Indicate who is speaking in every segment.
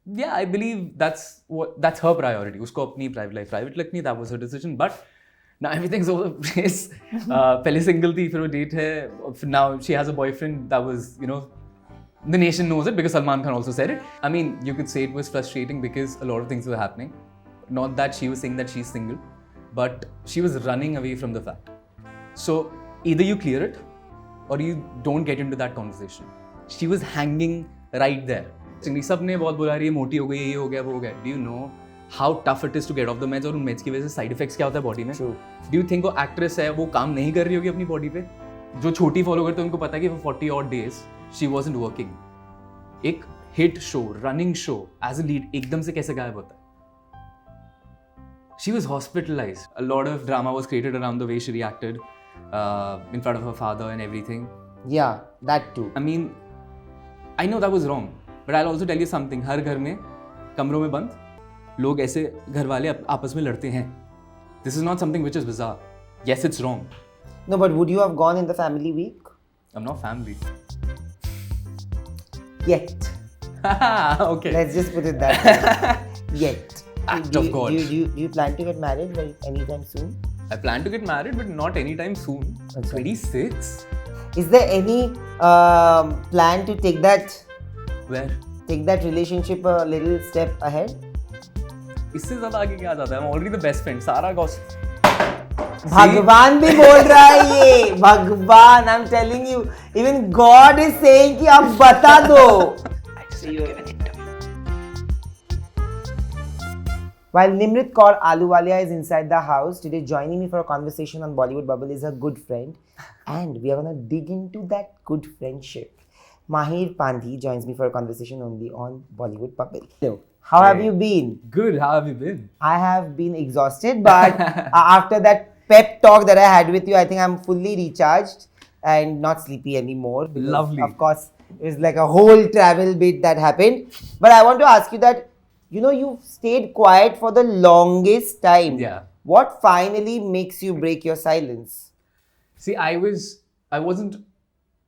Speaker 1: Yeah, I believe that's her priority. Usko apni private life private लगनी, that was her decision. But now everything's over the place. पहले single थी, फिर वो date है. Now she has a boyfriend. That was, the nation knows it because Salman Khan also said it. I mean, you could say it was frustrating because a lot of things were happening. Not that she was saying that she's single, but she was running away from the fact. So either you clear it or you don't get into that conversation. She was hanging right there. सब ने बहुत बुला रही है, मोटी हो गई, ये हो गया, वो हो गया. Do you know how tough it is to get off the meds और उन meds की वजह से side effects क्या होता है body में?
Speaker 2: True.
Speaker 1: Do you think वो actress है, वो काम नहीं कर रही होगी अपनी body पे? जो छोटी follow करते हैं उनको पता है कि for 40 odd days she wasn't working. एक hit show, running show as a lead एकदम से कैसे गायब होता है? She was hospitalised. A lot of drama was created around the way she reacted in front of her father and everything.
Speaker 2: Yeah, that too.
Speaker 1: I mean, I know that was wrong, but I'll also tell you something. हर घर में कमरों में बंद लोग ऐसे घर वाले आपस में लड़ते हैं. This is not something which is bizarre. Yes, it's wrong.
Speaker 2: No, but would you have gone in the family week?
Speaker 1: I'm not family.
Speaker 2: Yet.
Speaker 1: Okay.
Speaker 2: Let's just put it that way. Yet.
Speaker 1: Act of God.
Speaker 2: Do you plan to get married anytime soon?
Speaker 1: I plan to get married, but not anytime soon.
Speaker 2: Okay.
Speaker 1: 26.
Speaker 2: Is there any plan to take that
Speaker 1: Where?
Speaker 2: relationship a little step ahead?
Speaker 1: इससे ज़्यादा आगे क्या जाता है? I'm already the best friend. सारा gossip.
Speaker 2: भगवान भी बोल रहा है ये. भगवान, I'm telling you, even God is saying कि आप बता दो. While Nimrit Kaur Ahluwalia is inside the house, today joining me for a conversation on Bollywood Bubble is her good friend, and we are going to dig into that good friendship. Mahir Pandhi joins me for a conversation only on Bollywood Bubble. Hello. How have you been?
Speaker 1: Good. How have you been?
Speaker 2: I have been exhausted, but after that pep talk that I had with you, I think I'm fully recharged and not sleepy anymore. Because,
Speaker 1: lovely.
Speaker 2: Of course, it was like a whole travel bit that happened. But I want to ask you that, you stayed quiet for the longest time.
Speaker 1: Yeah.
Speaker 2: What finally makes you break your silence?
Speaker 1: See, I wasn't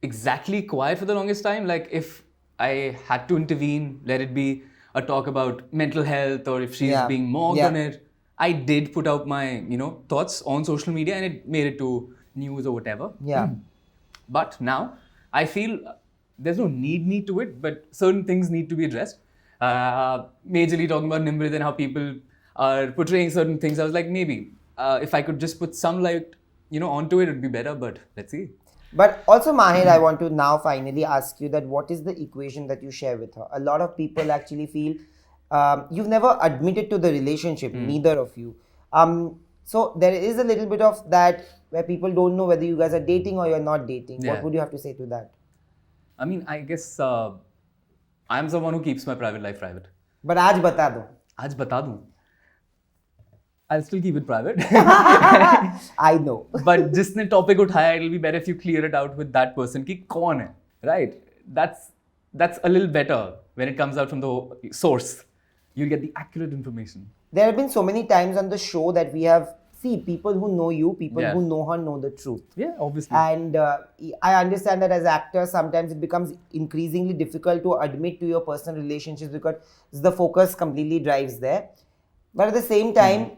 Speaker 1: exactly quiet for the longest time. Like, if I had to intervene, let it be a talk about mental health or if she's being mocked on it, I did put out my, thoughts on social media and it made it to news or whatever.
Speaker 2: Yeah.
Speaker 1: But now, I feel there's no need to it, but certain things need to be addressed. Majorly talking about Nimrit and how people are portraying certain things. I was like, maybe if I could just put some light, onto it would be better, but let's see.
Speaker 2: But also, Mahir, I want to now finally ask you that what is the equation that you share with her? A lot of people actually feel you've never admitted to the relationship, neither of you. So there is a little bit of that where people don't know whether you guys are dating or you're not dating.
Speaker 1: Yeah.
Speaker 2: What would you have to say to that?
Speaker 1: I mean, I guess I'm someone who keeps my private life private.
Speaker 2: But आज बता दो.
Speaker 1: आज बता दूं. I'll still keep it private.
Speaker 2: I know.
Speaker 1: But जिसने topic उठाया, it'll be better if you clear it out with that person कि कौन है, right? That's a little better when it comes out from the source. You'll get the accurate information.
Speaker 2: There have been so many times on the show that we have people who know you, people who know her know the truth.
Speaker 1: Yeah, obviously.
Speaker 2: And I understand that as actors, sometimes it becomes increasingly difficult to admit to your personal relationships because the focus completely drives there. But at the same time,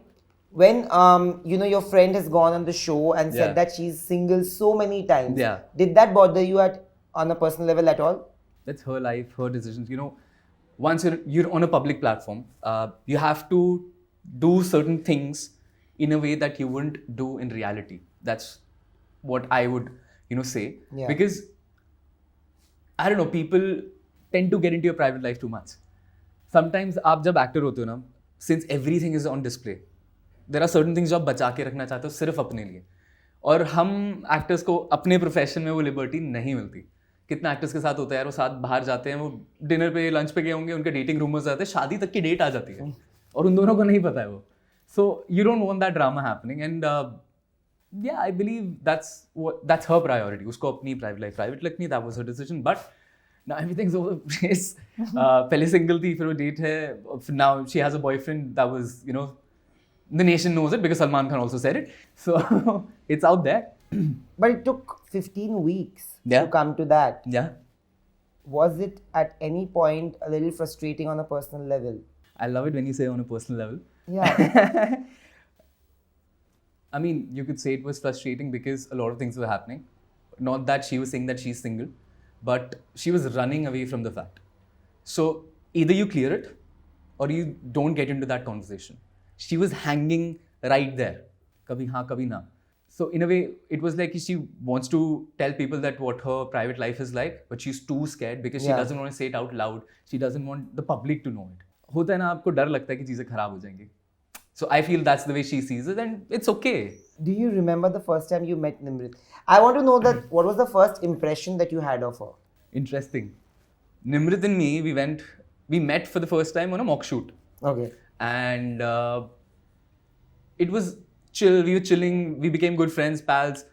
Speaker 2: when your friend has gone on the show and said that she's single so many times, did that bother you on a personal level at all?
Speaker 1: That's her life, her decisions. Once you're on a public platform, you have to do certain things in a way that you wouldn't do in reality. That's what I would, say.
Speaker 2: Yeah.
Speaker 1: Because, I don't know, people tend to get into your private life too much. Sometimes, आप जब actor होते हो ना, since everything is on display, there are certain things जो आप बचा के रखना चाहते हो सिर्फ अपने लिए. और हम actors को अपने profession में वो liberty नहीं मिलती. कितना actors के साथ होता है यार, वो साथ बाहर जाते हैं, वो dinner पे, lunch पे गए होंगे, उनके dating rumors आते हैं, शादी तक की date आ जाती है. और उन दोनों को नहीं पता है वो. So you don't want that drama happening, and I believe that's her priority. उसको अपनी private life private लगनी, that was her decision. But now everything's over the place. पहले single थी, फिर वो date है. Now she has a boyfriend. That was, the nation knows it because Salman Khan also said it. So it's out there.
Speaker 2: But it took 15 weeks to come to that.
Speaker 1: Yeah.
Speaker 2: was it at any point a little frustrating on a personal level?
Speaker 1: I love it when you say on a personal level.
Speaker 2: Yeah.
Speaker 1: I mean, you could say it was frustrating because a lot of things were happening. Not that she was saying that she's single, but she was running away from the fact. So either you clear it or you don't get into that conversation. She was hanging right there. Kabhi haan, kabhi na. So in a way, it was like she wants to tell people that what her private life is like, but she's too scared because she
Speaker 2: Yeah.
Speaker 1: doesn't want to say it out loud. She doesn't want the public to know it. होता है ना, आपको डर लगता है कि चीजें खराब हो जाएंगी. So I feel that's the way she sees it, and it's okay.
Speaker 2: Do you remember the first time you met Nimrit? I want to know that what was the first impression that you had of her?
Speaker 1: Interesting. Nimrit and me, we met for the first time on a mock shoot.
Speaker 2: Okay.
Speaker 1: And it was chill. We were chilling. We became good friends, pals.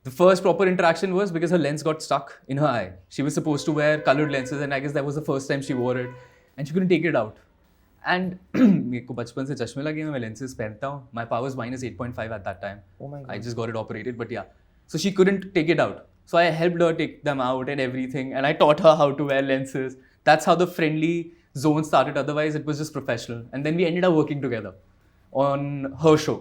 Speaker 1: The first proper interaction was because her lens got stuck in her eye. She was supposed to wear colored lenses, and I guess that was the first time she wore it, and she couldn't take it out. And मेरे को बचपन से चश्मे लगे हैं, मैं lenses पहनता हूँ. My power was minus 8.5 at that time.
Speaker 2: Oh my God.
Speaker 1: I just got it operated, but yeah. So she couldn't take it out. So I helped her take them out and everything, and I taught her how to wear lenses. That's how the friendly zone started. Otherwise, it was just professional. And then we ended up working together on her show.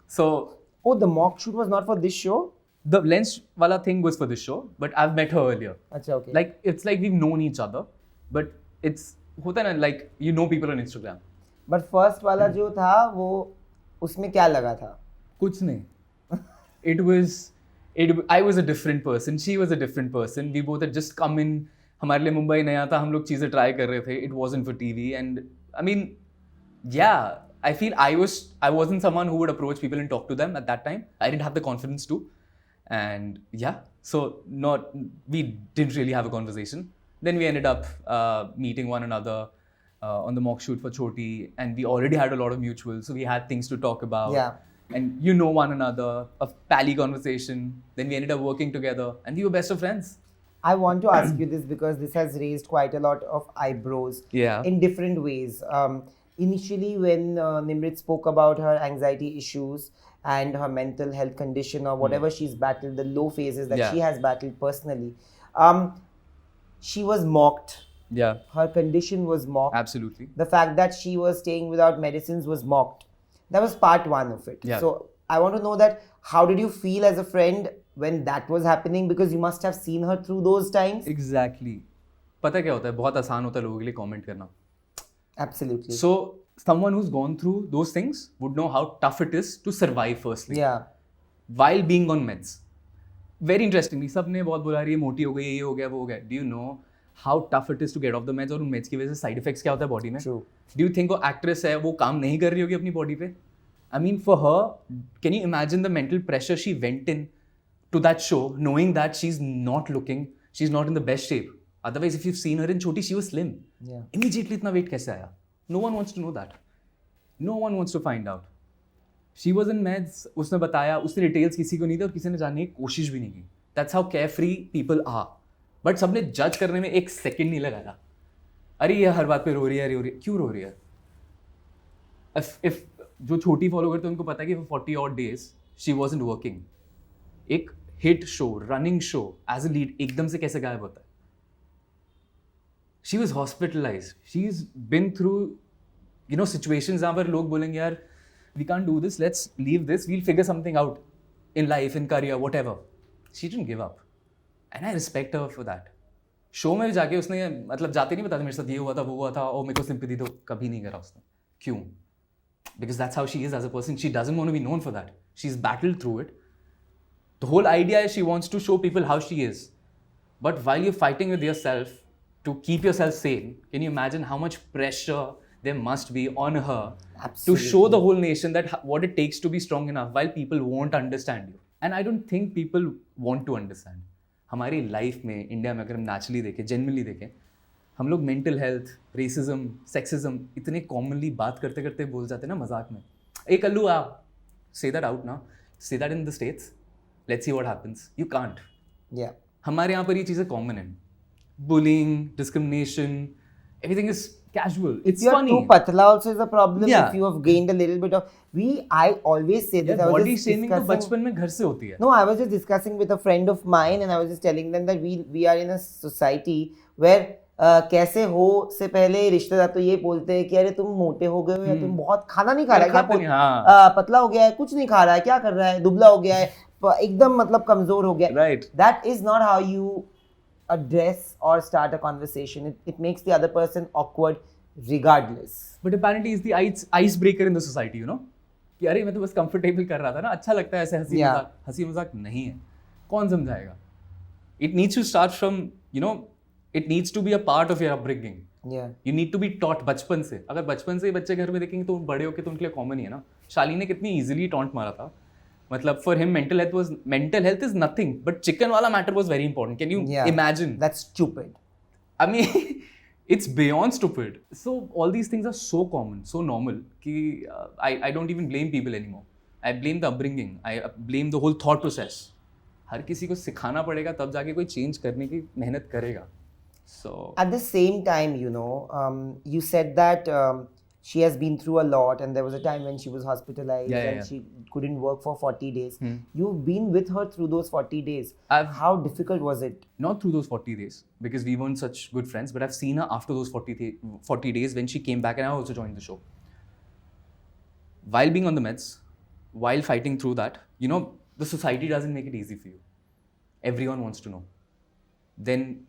Speaker 1: So
Speaker 2: Oh, the mock shoot was not for this show?
Speaker 1: the lens wala thing was for this show, but I've met her earlier.
Speaker 2: Acha, okay.
Speaker 1: Like it's like we've known each other, but it's होता है ना, like you know people on Instagram.
Speaker 2: But first वाला जो था वो उसमें क्या लगा था?
Speaker 1: कुछ नहीं. I was a different person. She was a different person. We both had just come in. हमारे लिए मुंबई नया था. हम लोग चीजें try कर रहे थे. It wasn't for TV, and I mean, yeah, I feel I wasn't someone who would approach people and talk to them at that time. I didn't have the confidence to, and yeah, so we didn't really have a conversation. Then we ended up meeting one another on the mock shoot for Choti, and we already had a lot of mutuals, so we had things to talk about.
Speaker 2: Yeah.
Speaker 1: And you know one another, a pally conversation. Then we ended up working together, and we were best of friends.
Speaker 2: I want to ask you this because this has raised quite a lot of eyebrows
Speaker 1: Yeah.
Speaker 2: in different ways. Initially, when Nimrit spoke about her anxiety issues and her mental health condition or whatever she's battled, the low phases that
Speaker 1: Yeah.
Speaker 2: she has battled personally, she was mocked.
Speaker 1: Yeah,
Speaker 2: Her condition was mocked.
Speaker 1: absolutely.
Speaker 2: The fact that she was staying without medicines was mocked. That was part one of it.
Speaker 1: Yeah.
Speaker 2: So I want to know that how did you feel as a friend when that was happening, because you must have seen her through those times.
Speaker 1: Exactly. पता क्या होता है, बहुत आसान होता है लोगों के लिए comment करना.
Speaker 2: Absolutely.
Speaker 1: So someone who's gone through those things would know how tough it is to survive firstly.
Speaker 2: Yeah.
Speaker 1: While being on meds. Very interestingly, सबने बहुत बुला रही है, मोटी हो गई, ये हो गया, वो हो गया. Do you know how tough it is to get off the meds, और उन meds की वजह से side effects क्या होता है body में?
Speaker 2: True.
Speaker 1: Do you think वो actress है, वो काम नहीं कर रही होगी अपनी body पे? I mean, for her, can you imagine the mental pressure she went in to that show, knowing that she's not in the best shape? Otherwise, if you've seen her in Choti, she was slim.
Speaker 2: Yeah.
Speaker 1: Immediately इतना weight कैसे आया? No one wants to know that. No one wants to find out. She was in meds, उसने बताया, उसने details किसी को नहीं दी और किसी ने जानने की कोशिश भी नहीं की. That's how carefree people are. But सबने जज करने में एक सेकंड नहीं लगाया. अरे ये हर बात पे रो रही है, क्यों रो रही है? If जो छोटी फॉलो करते हैं उनको पता है कि for 40 odd days she wasn't working. एक hit show, running show as a lead एकदम से कैसे गायब होता है? She was hospitalised. She's been through, situations जहाँ पर लोग बोलेंगे यार, we can't do this, let's leave this, we'll figure something out in life, in career, whatever. She didn't give up. And I respect her for that. Show में भी जाके उसने मतलब जाते नहीं बताते मेरे साथ ये हुआ था, वो हुआ था, और मेरे को सिंपैथी तो कभी नहीं करा उसने. क्यों? Because that's how she is as a person. She doesn't want to be known for that. She's battled through it. The whole idea is she wants to show people how she is. But while you're fighting with yourself to keep yourself sane, can you imagine how much pressure there must be on her to show the whole nation that what it takes to be strong enough while people won't understand you? And I don't think people want to understand. हमारी life में India में अगर हम naturally देखें, genuinely देखें, हम लोग mental health, racism, sexism इतने कॉमनली बात करते करते बोल जाते हैं ना मजाक में. ए कल्लू आ, say that out now, say that in the States, let's see what happens. You can't.
Speaker 2: Yeah.
Speaker 1: हमारे यहाँ पर ये चीज़ें कॉमन हैं. Bullying, discrimination, everything is casual.
Speaker 2: If
Speaker 1: It's
Speaker 2: you're
Speaker 1: funny.
Speaker 2: too patla also is a problem.
Speaker 1: Yeah.
Speaker 2: If you have gained a little bit of I always say this.
Speaker 1: Yeah,
Speaker 2: I was
Speaker 1: body
Speaker 2: just
Speaker 1: shaming तो
Speaker 2: discussing-
Speaker 1: बचपन में घर से होती है.
Speaker 2: No, I was just discussing with a friend of mine and I was just telling them that we are in a society where कैसे हो से पहले रिश्तेदार तो ये बोलते हैं कि अरे तुम मोटे हो गए हो या तुम बहुत खाना नहीं खा रहा है,
Speaker 1: खाते नहीं,
Speaker 2: क्या पतला हो गया है, कुछ नहीं खा रहा है, क्या कर रहा है, दुबला हो गया है, एकदम मतलब कमजोर हो गया है.
Speaker 1: Right.
Speaker 2: That is not how you address or start a conversation. It makes the other person awkward regardless.
Speaker 1: But apparently it's the icebreaker in the society, you know? कि अरे मैं तो बस comfortable कर रहा था ना, अच्छा लगता है ऐसे हंसी मजाक नहीं है. कौन समझाएगा? It needs to start from, you know, it needs to be a part of your upbringing.
Speaker 2: Yeah.
Speaker 1: You need to be taught बचपन से. अगर बचपन से ही बच्चे घर में देखेंगे तो बड़े होके तो उनके लिए कॉमन ही है ना. शाली ने कितनी easily taunt मारा था. मतलब for him mental health is nothing, but chicken वाला matter was very important. Can you imagine?
Speaker 2: That's stupid.
Speaker 1: I mean, it's beyond stupid. So all these things are so common, so normal कि I don't even blame people anymore. I blame the upbringing. I blame the whole thought process. हर किसी को सिखाना पड़ेगा तब जाके कोई change करने की मेहनत करेगा. So
Speaker 2: at the same time, you know, you said that she has been through a lot and there was a time when she was hospitalized and she couldn't work for 40 days. You've been with her through those 40 days. How difficult was it?
Speaker 1: Not through those 40 days because we weren't such good friends, but I've seen her after those 40 days when she came back and I also joined the show. While being on the meds, while fighting through that, you know, the society doesn't make it easy for you. Everyone wants to know. Then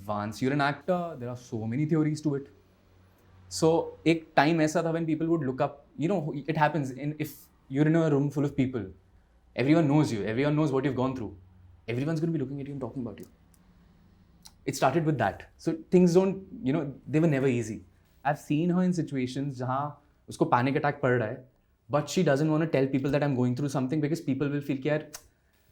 Speaker 1: once you're an actor, there are so many theories to it. So एक time ऐसा था when people would look up, you know, it happens if you're in a room full of people, everyone knows you, everyone knows what you've gone through, everyone's going to be looking at you and talking about you. It started with that. So things don't, you know, they were never easy. I've seen her in situations जहाँ उसको panic attack पड़ रहा है, but she doesn't want to tell people that I'm going through something because people will feel कि यार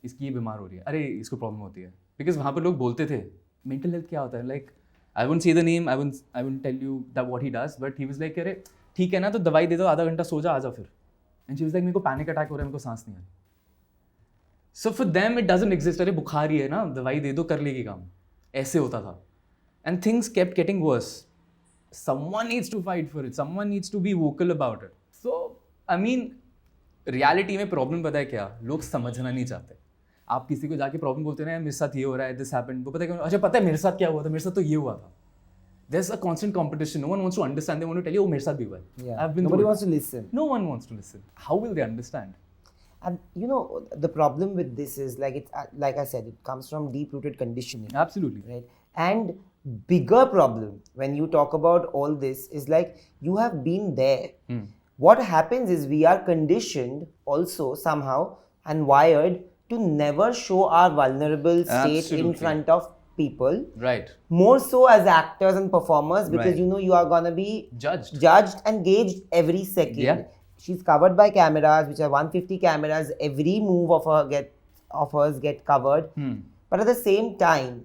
Speaker 1: इसकी ये बीमार हो रही है, अरे इसको प्रॉब्लम होती है. Because वहाँ पर लोग बोलते थे mental health क्या होता है, like I won't say the name, I won't tell you that what he does, but he was like अरे ठीक है ना तो दवाई दे दो, आधा घंटा सो जा, आ जा फिर. And she was like मेरे को पैनिक अटैक हो रहा है, मेरे को सांस नहीं आ रही. So for them it doesn't exist. अरे बुखार ही है ना, दवाई दे दो, कर लेगी काम. ऐसे होता था. And things kept getting worse. Someone needs to fight for it. Someone needs to be vocal about it. So I mean, reality में प्रॉब्लम पता है क्या? लोग समझना नहीं चाहते. आप किसी को जाके प्रॉब्लम बोलते हैं ना, मेरे साथ ये हो रहा है, दिस हैपेंड, वो पता है क्यों? अच्छा पता है मेरे साथ क्या हुआ था, मेरे साथ तो ये हुआ था. There's a constant competition. No one wants to understand. They want to tell you, oh, मेरे साथ भी हुआ है.
Speaker 2: Yeah.
Speaker 1: I've been
Speaker 2: Nobody wants to listen.
Speaker 1: No one wants to listen. How will they understand?
Speaker 2: And you know, the problem with this is like like I said, it comes from deep-rooted conditioning.
Speaker 1: Absolutely.
Speaker 2: Right. And bigger problem when you talk about all this is like you have been there. What happens is we are conditioned also somehow and wired to never show our vulnerable state in front of people.
Speaker 1: Right.
Speaker 2: More so as actors and performers because you know you are gonna be judged and gauged every second.
Speaker 1: Yeah.
Speaker 2: She's covered by cameras, which are 150 cameras. Every move of hers get covered. But at the same time,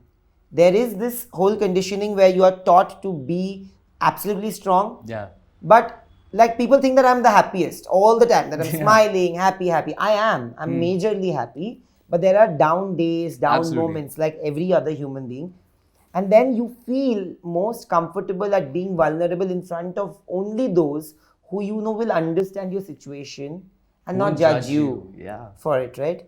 Speaker 2: there is this whole conditioning where you are taught to be absolutely strong.
Speaker 1: Yeah.
Speaker 2: But like people think that I'm the happiest all the time, that I'm smiling, happy. I am. I'm majorly happy. But there are down days, down moments like every other human being. And then you feel most comfortable at being vulnerable in front of only those who you know will understand your situation and not judge you for it, right?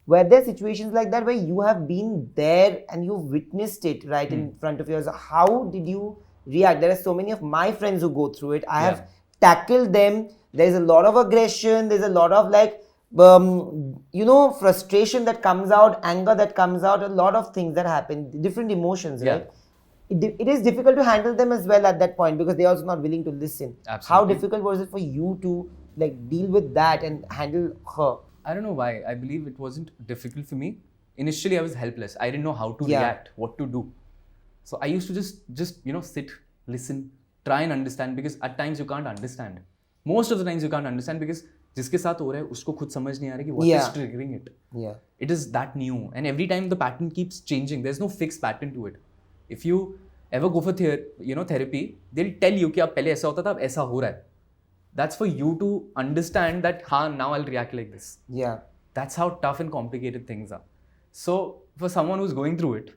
Speaker 2: Were there situations like that where you have been there and you've witnessed it right in front of yours? How did you react? There are so many of my friends who go through it. I have tackled them. There's a lot of aggression. There's a lot of like, you know, frustration that comes out, anger that comes out, a lot of things that happen, different emotions, right? It is difficult to handle them as well at that point because they're also not willing to listen.
Speaker 1: Absolutely.
Speaker 2: How difficult was it for you to like deal with that and handle her?
Speaker 1: I don't know why. I believe it wasn't difficult for me. Initially, I was helpless. I didn't know how to react, what to do. So I used to just you know, sit, listen, try and understand because at times you can't understand. Most of the times you can't understand because जिसके साथ हो रहा है उसको खुद समझ नहीं आ रहा कि what is triggering it. It is that new and every time the pattern keeps changing. There's no fixed pattern to it. If you ever go for therapy, they'll tell you कि अब पहले ऐसा होता था अब ऐसा हो रहा है. That's for you to understand that now I'll react like this.
Speaker 2: Yeah.
Speaker 1: That's how tough and complicated things are. So for someone who's going through it,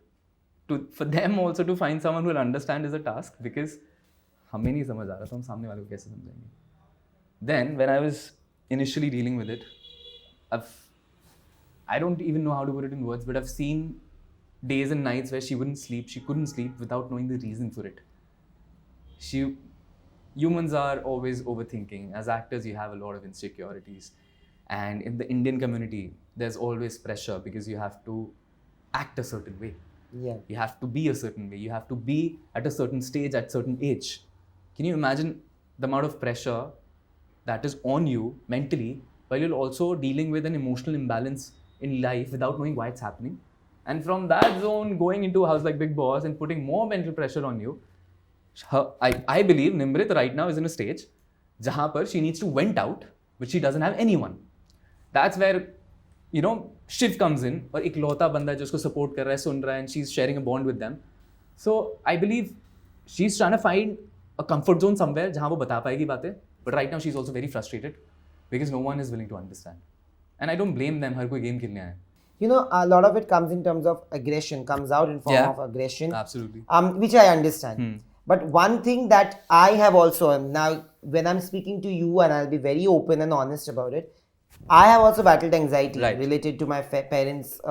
Speaker 1: for them also to find someone who will understand is a task because हमें नहीं समझ आ रहा तो हम सामने वाले को कैसे समझाएंगे. Then when I was initially dealing with it, I don't even know how to put it in words, but I've seen days and nights where she couldn't sleep without knowing the reason for it. Humans are always overthinking. As actors, you have a lot of insecurities. And in the Indian community, there's always pressure because you have to act a certain way.
Speaker 2: Yeah.
Speaker 1: You have to be a certain way. You have to be at a certain stage at certain age. Can you imagine the amount of pressure that is on you mentally while you're also dealing with an emotional imbalance in life without knowing why it's happening? And from that zone, going into a house like Bigg Boss and putting more mental pressure on you, I believe Nimrit right now is in a stage jahan par she needs to vent out, but she doesn't have anyone. That's where, you know, Shiv comes in और इकलौता बंदा है जो उसको support कर रहा है, सुन रहा है, and she's sharing a bond with them. So I believe she's trying to find a comfort zone somewhere जहाँ वो बता पाएगी बातें. But right now she's also very frustrated because no one is willing to understand. And I don't blame them. हर कोई game खेलने आया है.
Speaker 2: You know, a lot of it comes in terms of aggression, comes out in form of aggression.
Speaker 1: Absolutely.
Speaker 2: Which I understand. But one thing that I have also, now when I'm speaking to you, and I'll be very open and honest about it, I have also battled anxiety related to my parents'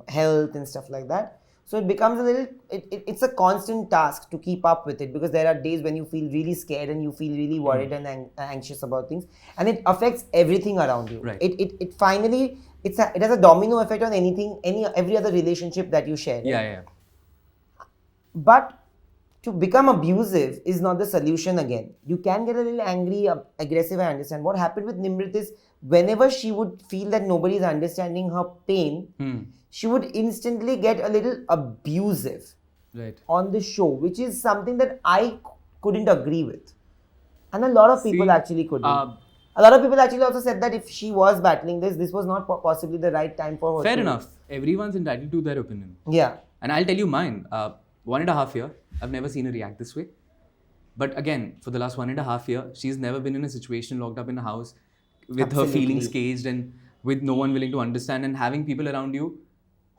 Speaker 2: health and stuff like that. So it becomes a little, it's a constant task to keep up with it, because there are days when you feel really scared and you feel really worried and anxious about things, and it affects everything around you.
Speaker 1: Right.
Speaker 2: It finally, it has a domino effect on every other relationship that you share.
Speaker 1: Yeah.
Speaker 2: But to become abusive is not the solution again. You can get a little angry, aggressive, I understand. What happened with Nimrit is, whenever she would feel that nobody is understanding her pain, she would instantly get a little abusive on the show, which is something that I couldn't agree with. And a lot of people actually couldn't. A lot of people actually also said that if she was battling this was not possibly the right time for her.
Speaker 1: Fair enough. Everyone's entitled to their opinion.
Speaker 2: Yeah.
Speaker 1: And I'll tell you mine. 1.5 years, I've never seen her react this way. But again, for the last 1.5 years, she's never been in a situation locked up in a house with her feelings caged and with no one willing to understand, and having people around you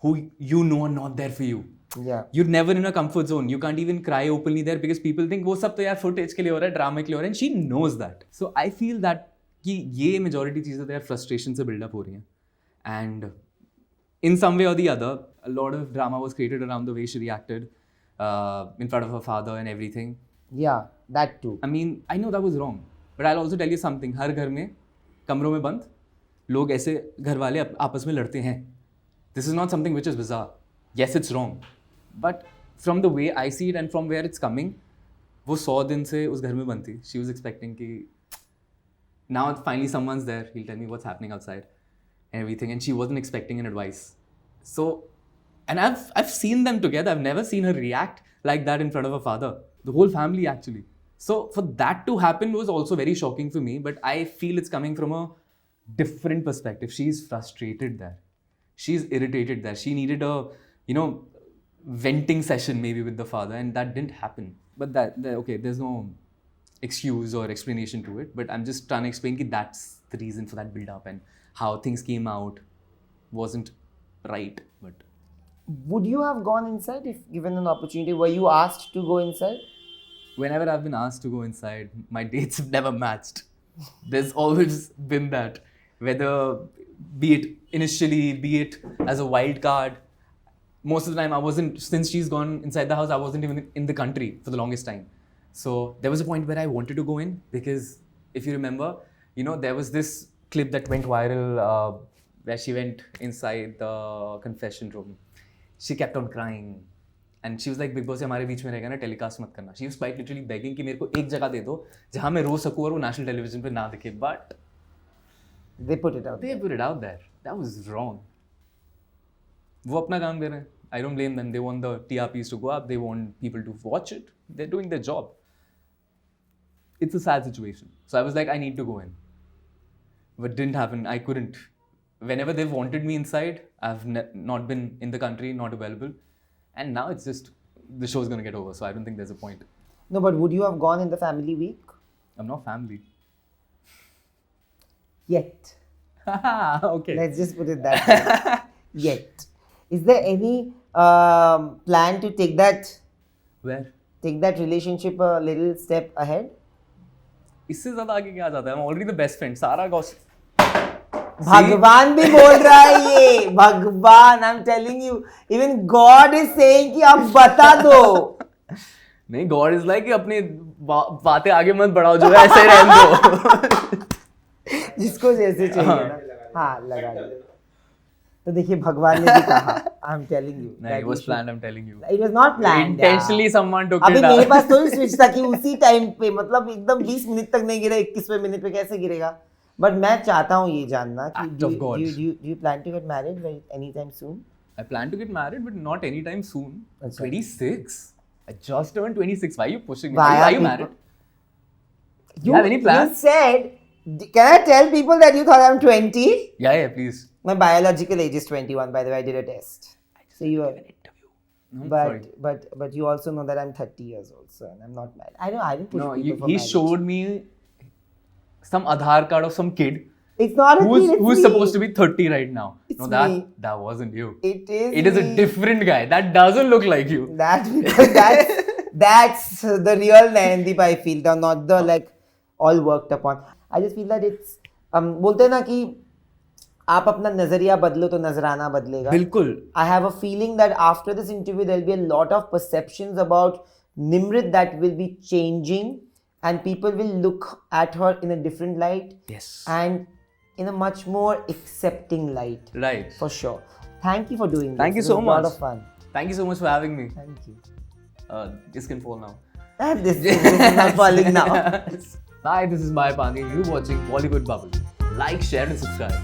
Speaker 1: who you know are not there for you.
Speaker 2: Yeah.
Speaker 1: You're never in a comfort zone. You can't even cry openly there because people think वो सब तो यार footage के लिए हो रहा है, drama के लिए हो रहा है, and she knows that. So I feel that कि ये majority चीज़ें तो यार frustration से build up हो रही हैं. And in some way or the other, a lot of drama was created around the way she reacted in front of her father and everything.
Speaker 2: Yeah, that too.
Speaker 1: I mean, I know that was wrong, but I'll also tell you something. हर घर में कमरों में बंद लोग ऐसे घर वाले आपस में लड़ते हैं. This is not something which is bizarre. Yes, it's wrong, but from the way I see it and from where it's coming, वो 100 दिन से उस घर में बंद थी. She was expecting कि now finally someone's there. He'll tell me what's happening outside and everything, and she wasn't expecting an advice. So, and I've seen them together. I've never seen her react like that in front of her father. The whole family actually. So for that to happen was also very shocking for me, but I feel it's coming from a different perspective. She's frustrated there. She's irritated there. She needed a, venting session maybe with the father, and that didn't happen. But okay, there's no excuse or explanation to it, but I'm just trying to explain that that's the reason for that build up, and how things came out wasn't right. But
Speaker 2: would you have gone inside if given an opportunity? Were you asked to go inside?
Speaker 1: Whenever I've been asked to go inside, my dates have never matched. There's always been that. Whether, be it initially, be it as a wild card. Most of the time I wasn't, since she's gone inside the house, I wasn't even in the country for the longest time. So there was a point where I wanted to go in because if you remember, there was this clip that went viral where she went inside the confession room. She kept on crying. And she was like, Bigg Boss हमारे बीच में रहेगा ना, telecast मत करना. She was quite literally begging कि मेरे को एक जगह दे दो जहाँ मैं रो सकूँ और वो national television पे ना दिखे. But
Speaker 2: they put it out.
Speaker 1: They put it out there. That was wrong. वो अपना काम कर रहे हैं. I don't blame them. They want the TRPs to go up. They want people to watch it. They're doing their job. It's a sad situation. So I was like, I need to go in. But didn't happen. I couldn't. Whenever they've wanted me inside, I've not been in the country, not available. And now it's just, the show's going to get over. So I don't think there's a point.
Speaker 2: No, but would you have gone in the family week?
Speaker 1: I'm not family.
Speaker 2: Yet.
Speaker 1: Okay.
Speaker 2: Let's just put it that way. Yet. Is there any plan to take that?
Speaker 1: Where?
Speaker 2: take that relationship a little step ahead?
Speaker 1: इससे ज़्यादा आगे क्या जाता है? I'm already the best friend. सारा gossip.
Speaker 2: भगवान भी बोल रहा है ये. भगवान, I'm telling you, even God is saying कि आप बता दो.
Speaker 1: नहीं, God is like कि अपनी बातें आगे मत बढ़ाओ, जो है ऐसे ही रहने दो.
Speaker 2: जिसको जैसे चाहिए ना. हाँ, लगा दो. तो देखिए भगवान ने भी कहा, I'm telling you.
Speaker 1: नहीं, it was planned, I'm telling you.
Speaker 2: It was not planned.
Speaker 1: Intentionally someone took it.
Speaker 2: अभी मेरे पास थोड़ी स्विच था कि उसी टाइम पे, मतलब एकदम 20 मिनट तक नहीं गिरा, 21वें मिनट पे कैसे गिरेगा. बट मैं चाहता हूँ ये जानना कि do you plan to get married anytime soon?
Speaker 1: I plan to get married, but not anytime soon.
Speaker 2: अच्छा.
Speaker 1: 26. I just turned 26. Why are you pushing me?
Speaker 2: Why
Speaker 1: Are
Speaker 2: are
Speaker 1: you
Speaker 2: people-
Speaker 1: married? You have any plans?
Speaker 2: You said, can I tell people that you thought I'm 20?
Speaker 1: Yeah, please.
Speaker 2: My biological age is 21, by the way, I did a test. So you are,
Speaker 1: No, sorry.
Speaker 2: but you also know that I'm 30 years old, so and I'm not married. I didn't push
Speaker 1: No,
Speaker 2: people for
Speaker 1: he
Speaker 2: marriage.
Speaker 1: showed me some Aadhaar card of some kid
Speaker 2: It's not a kid, it's
Speaker 1: who's
Speaker 2: me.
Speaker 1: supposed to be 30 right now.
Speaker 2: It's
Speaker 1: No,
Speaker 2: me.
Speaker 1: that wasn't you.
Speaker 2: It is.
Speaker 1: It is a
Speaker 2: me.
Speaker 1: different guy. That doesn't look like you.
Speaker 2: That's the real Nayandeep, I feel, not the like all worked upon. I just feel that it's बोलते हैं ना कि आप अपना नजरिया बदलो तो नजराना बदलेगा.
Speaker 1: बिल्कुल.
Speaker 2: I have a feeling that after this interview there'll be a lot of perceptions about Nimrit that will be changing, and people will look at her in a different light.
Speaker 1: Yes.
Speaker 2: And in a much more accepting light.
Speaker 1: Right.
Speaker 2: For sure. Thank you for doing this.
Speaker 1: Thank you
Speaker 2: It
Speaker 1: so
Speaker 2: was
Speaker 1: much.
Speaker 2: A lot of fun.
Speaker 1: Thank you so much for having me.
Speaker 2: Thank you.
Speaker 1: This can fall now.
Speaker 2: This is not falling now.
Speaker 1: Hi, this is Mahir Pandhi. You're watching Bollywood Bubble. Like, share, and subscribe.